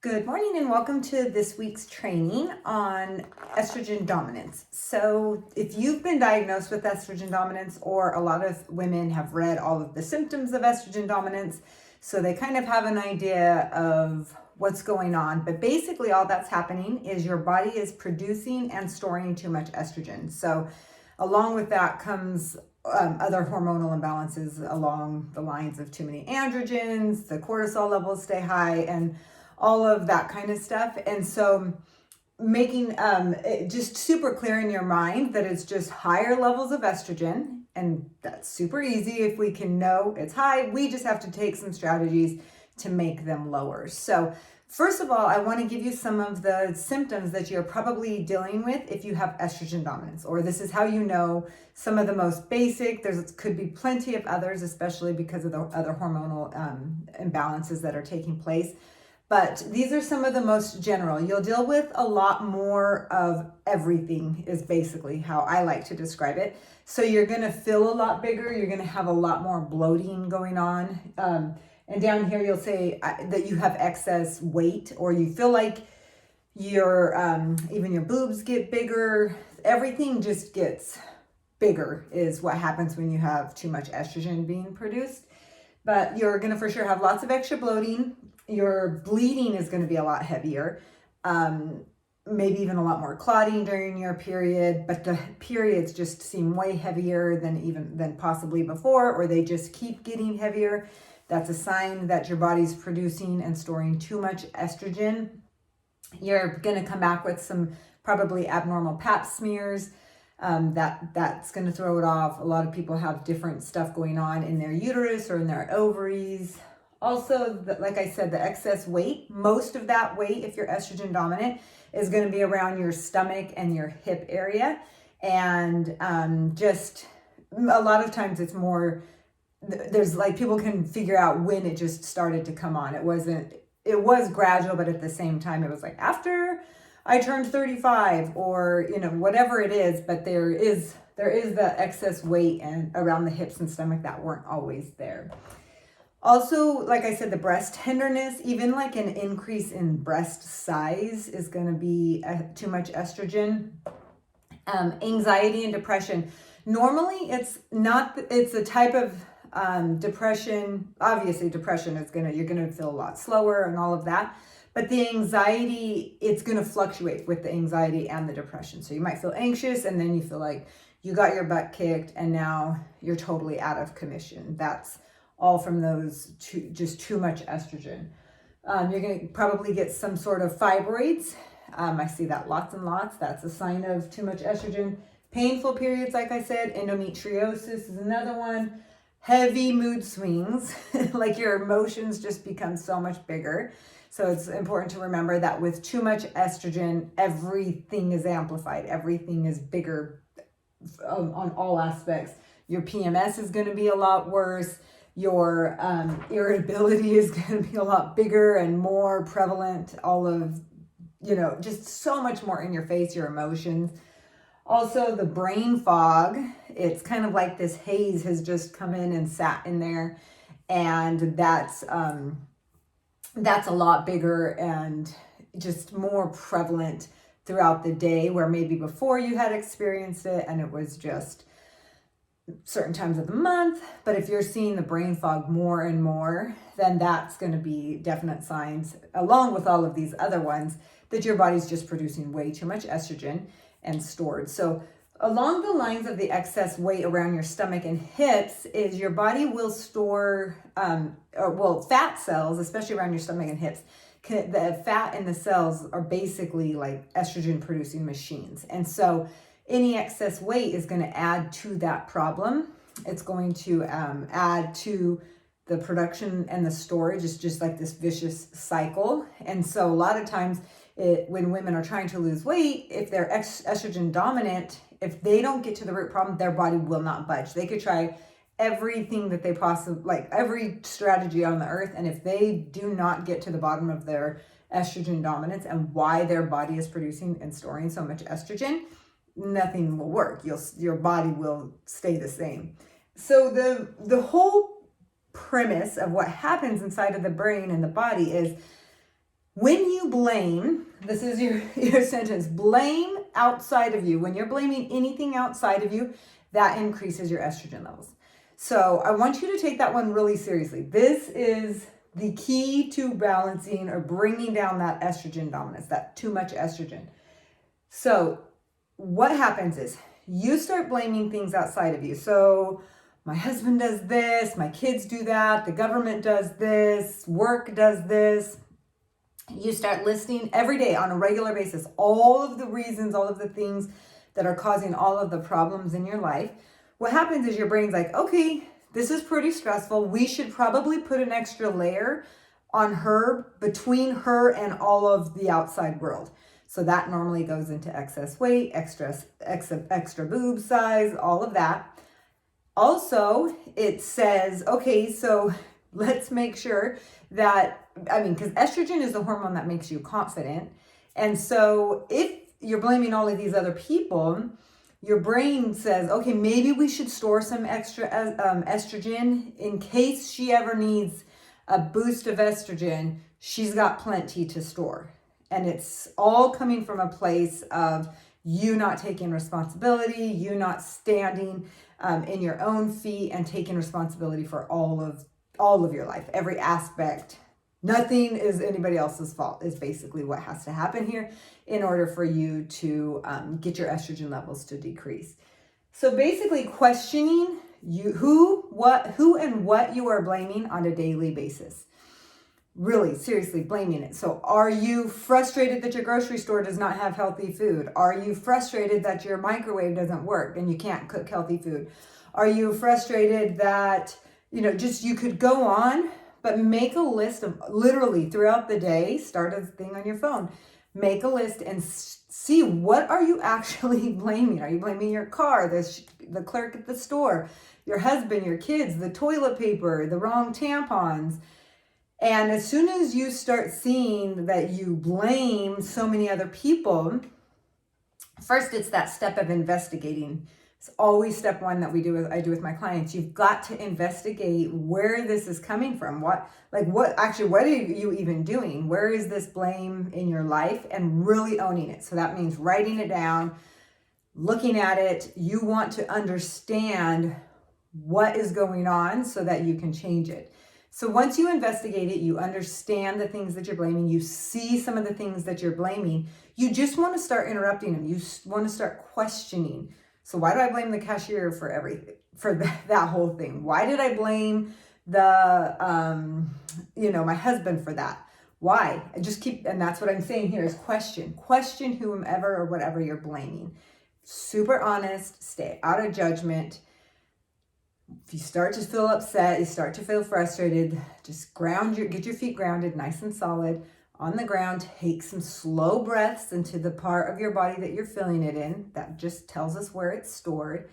Good morning and welcome to this week's training on estrogen dominance. So if you've been diagnosed with estrogen dominance, or a lot of women have read all of the symptoms of estrogen dominance, so they kind of have an idea of what's going on. But basically all that's happening is your body is producing and storing too much estrogen. So along with that comes other hormonal imbalances along the lines of too many androgens, the cortisol levels stay high, and all of that kind of stuff. And so making it just super clear in your mind that it's just higher levels of estrogen, and that's super easy. If we can know it's high, we just have to take some strategies to make them lower. So first of all, I want to give you some of the symptoms that you're probably dealing with if you have estrogen dominance, or this is how you know. Some of the most basic, could be plenty of others, especially because of the other hormonal imbalances that are taking place. But these are some of the most general. You'll deal with a lot more of everything, is basically how I like to describe it. So you're going to feel a lot bigger. You're going to have a lot more bloating going on. And down here, you'll say that you have excess weight, or you feel like even your boobs get bigger. Everything just gets bigger is what happens when you have too much estrogen being produced. But you're going to for sure have lots of extra bloating. Your bleeding is going to be a lot heavier, maybe even a lot more clotting during your period, but the periods just seem way heavier than possibly before, or they just keep getting heavier. That's a sign that your body's producing and storing too much estrogen. You're going to come back with some probably abnormal pap smears. That's going to throw it off. A lot of people have different stuff going on in their uterus or in their ovaries. Also, like I said, the excess weight, most of that weight, if you're estrogen dominant, is going to be around your stomach and your hip area. And just a lot of times it's more, there's like people can figure out when it just started to come on. It was gradual, but at the same time, it was like after I turned 35 or, whatever it is, but there is the excess weight and around the hips and stomach that weren't always there. Also, like I said, the breast tenderness, even like an increase in breast size is going to be too much estrogen. Anxiety and depression. Normally it's a type of depression. Obviously depression you're going to feel a lot slower and all of that. But the anxiety, it's going to fluctuate with the anxiety and the depression. So you might feel anxious and then you feel like you got your butt kicked and now you're totally out of commission. That's all from those too much estrogen. You're going to probably get some sort of fibroids. I see that lots and lots. That's a sign of too much estrogen. Painful periods, like I said. Endometriosis is another one. Heavy mood swings, like your emotions just become so much bigger. So it's important to remember that with too much estrogen, everything is amplified. Everything is bigger on all aspects. Your PMS is going to be a lot worse. Your irritability is going to be a lot bigger and more prevalent. All of, just so much more in your face, your emotions. Also, the brain fog, it's kind of like this haze has just come in and sat in there. And that's a lot bigger and just more prevalent throughout the day, where maybe before you had experienced it and it was just certain times of the month. But if you're seeing the brain fog more and more, then that's going to be definite signs, along with all of these other ones, that your body's just producing way too much estrogen and stored. So along the lines of the excess weight around your stomach and hips is your body will store, fat cells, especially around your stomach and hips. The fat in the cells are basically like estrogen producing machines. And so any excess weight is going to add to that problem. It's going to add to the production and the storage. It's just like this vicious cycle. And so a lot of times when women are trying to lose weight, if they're estrogen dominant, if they don't get to the root problem, their body will not budge. They could try everything that they possibly, every strategy on the earth. And if they do not get to the bottom of their estrogen dominance and why their body is producing and storing so much estrogen, nothing will work. Your body will stay the same. So the whole premise of what happens inside of the brain and the body is When you blame, this is your sentence, blame outside of you. When you're blaming anything outside of you, that increases your estrogen levels. So I want you to take that one really seriously. This is the key to balancing or bringing down that estrogen dominance, that too much estrogen. So what happens is you start blaming things outside of you. So my husband does this, my kids do that, the government does this, work does this. You start listing every day on a regular basis all of the reasons, all of the things that are causing all of the problems in your life. What happens is your brain's like, okay, this is pretty stressful. We should probably put an extra layer on her, between her and all of the outside world. So that normally goes into excess weight, extra boob size, all of that. Also, it says, okay, so let's make sure that, because estrogen is the hormone that makes you confident. And so if you're blaming all of these other people, your brain says, okay, maybe we should store some extra estrogen in case she ever needs a boost of estrogen. She's got plenty to store. And it's all coming from a place of you not taking responsibility, you not standing in your own feet and taking responsibility for all of your life, every aspect. Nothing is anybody else's fault is basically what has to happen here in order for you to get your estrogen levels to decrease. So basically questioning who and what you are blaming on a daily basis. Really, seriously, blaming it. So are you frustrated that your grocery store does not have healthy food? Are you frustrated that your microwave doesn't work and you can't cook healthy food? Are you frustrated that, you could go on, but make a list of literally throughout the day, start a thing on your phone, make a list and see what are you actually blaming? Are you blaming your car, the clerk at the store, your husband, your kids, the toilet paper, the wrong tampons? And as soon as you start seeing that you blame so many other people, first it's that step of investigating. It's always step one that I do with my clients. You've got to investigate where this is coming from. What are you even doing? Where is this blame in your life? And really owning it. So that means writing it down, looking at it. You want to understand what is going on so that you can change it. So once you investigate it, you understand the things that you're blaming, you see some of the things that you're blaming, you just want to start interrupting them. You want to start questioning. So why do I blame the cashier for everything, for that whole thing? Why did I blame my husband for that? Why? And that's what I'm saying here is question whomever or whatever you're blaming. Super honest, stay out of judgment. If you start to feel upset, you start to feel frustrated, just get your feet grounded nice and solid on the ground. Take some slow breaths into the part of your body that you're feeling it in. That just tells us where it's stored.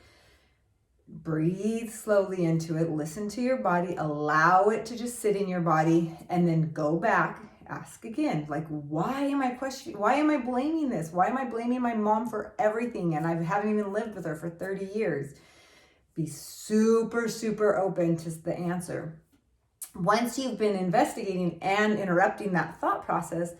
Breathe slowly into it. Listen to your body. Allow it to just sit in your body and then go back. Ask again, why am I blaming this? Why am I blaming my mom for everything? And I haven't even lived with her for 30 years. Be super, super open to the answer. Once you've been investigating and interrupting that thought process,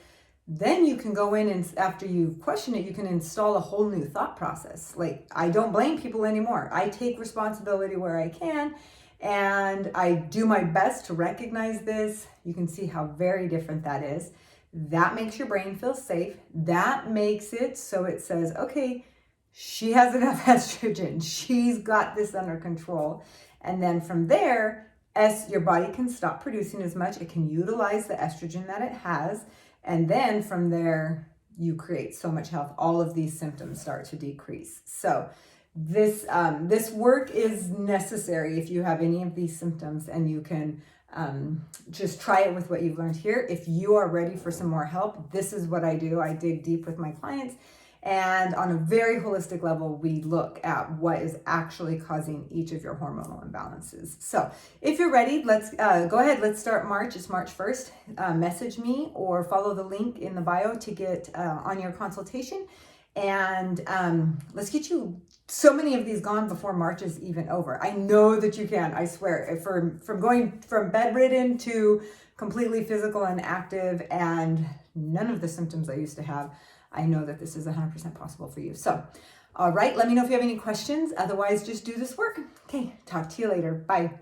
then you can go in and after you've questioned it, you can install a whole new thought process. I don't blame people anymore. I take responsibility where I can, and I do my best to recognize this. You can see how very different that is. That makes your brain feel safe. That makes it so it says, okay, she has enough estrogen. She's got this under control. And then from there, as your body can stop producing as much, it can utilize the estrogen that it has. And then from there, you create so much health. All of these symptoms start to decrease. So this work is necessary if you have any of these symptoms, and you can just try it with what you've learned here. If you are ready for some more help, this is what I do. I dig deep with my clients. And on a very holistic level, we look at what is actually causing each of your hormonal imbalances. So if you're ready, let's go ahead. Let's start March. It's March 1st. Message me or follow the link in the bio to get on your consultation. And let's get you so many of these gone before March is even over. I know that you can. I swear. From going from bedridden to completely physical and active and none of the symptoms I used to have, I know that this is 100% possible for you. So, all right, let me know if you have any questions. Otherwise, just do this work. Okay, talk to you later. Bye.